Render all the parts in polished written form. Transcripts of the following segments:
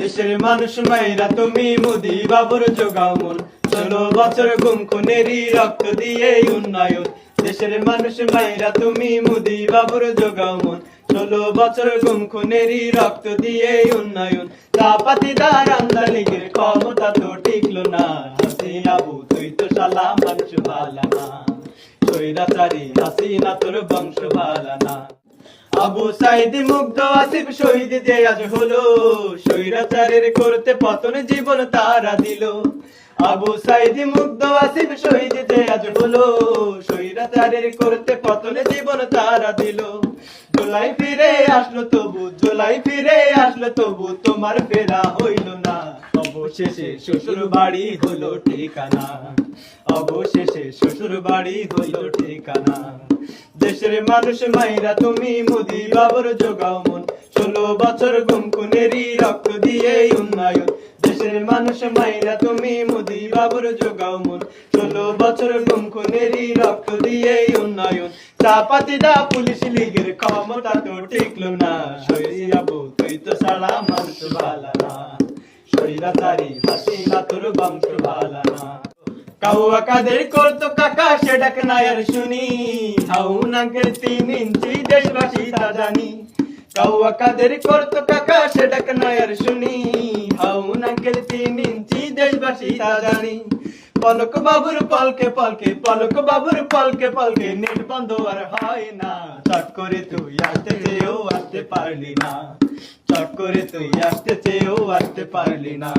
দেশের মানুষ মাইরা তুমি মোদি বাবুর জোগাও মন, 16 বছর গুম খুনেরই রক্ত দিয়ে উন্নয়ন। দেশের মানুষ মাইরা তুমি মোদি বাবুর জোগাও মন, 16 বছর গুম খুনেরই রক্ত দিয়ে উন্নয়ন। চাপাতিদার আমদা লীগের ক্ষমতা তো টিকলো না, হাসিনা বু তুই তো শালা মানুষ ভালা না, স্বৈরাচারী হাসিনা তোর বংশ ভালা না। আবু সাইদ মুগ্ধ আসিফ শহীদ যে আজ হলো, স্বৈরাচারের করতে পতন জীবন তারা দিল। আবু সাইদ মুগ্ধ আসিফ শহীদ যে আজ হলো, স্বৈরাচারের করতে পতন জীবন তারা দিল। জুলাই ফিরে আসলো তবু, জুলাই ফিরে আসলো তবু তোমার ফেরা হইল না, অবশেষে শ্বশুর বাড়ি হলো ঠিকানা, অবশেষে শ্বশুর বাড়ি হলো ঠিকানা। দেশের মানুষ মাইরা তুমি মোদি বাবুর জোগাও মন, 16 বছর গুম খুনেরই রক্ত দিয়ে উন্নয়ন। দেশের মানুষ মাইরা তুমি মোদি বাবুর জোগাও মন, 16 বছর গুম খুনেরই রক্ত দিয়ে উন্নয়ন। চাপাতিদা পুলিশ লীগের ক্ষমতা তো টিকলো না, শহীদাবু তুই তো শালা মানুষ ভালা না, স্বৈরাচারী হাসিনা তোর বংশ ভালা না। কাউয়া কাদের করতো কাকা সে ডাক নাই আর শুনি, হাউন আঙ্কেল 3 ইঞ্চি দেশবাসী তা জানি। কাউয়া কাদের করতো কাকা সে ডাক নাই আর শুনি, হাউন আঙ্কেল 3 ইঞ্চি দেশবাসী তা জানি। পলক বাবুর পলকে পলকে, পলক বাবুর পলকে পলকে নেট বন্ধ আর হয় না, চট করে তুই আসতে চেয়েও আসতে পারলি না, চট করে তুই আসতে চেয়েও আসতে পারলি না।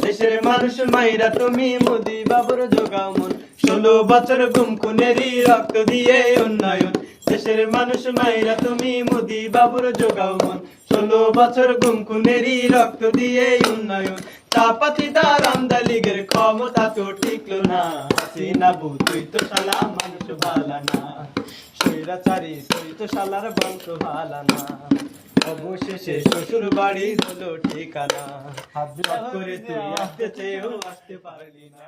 দেশের মানুষ মাইরা তুমি মোদি বাবুর জোগাও মন, 16 বছর গুম খুনেরই রক্ত দিয়ে উন্নয়ন। দেশের মানুষ মাইরা তুমি মোদি বাবুর জোগাও মন, 16 বছর গুম খুনেরই রক্ত দিয়ে উন্নয়ন। চাপাতিদার আমদা লীগের ক্ষমতা তো টিকলো না, হাসিনা বু তুই তো শালা মানুষ ভালা না, স্বৈরাচারী তুই তো শালার বংশ ভালা না। অবশেষে শ্বশুর বাড়ি হলো ঠিকানা, হাত করে তুই আসতে চেয়েও আসতে পারলি না।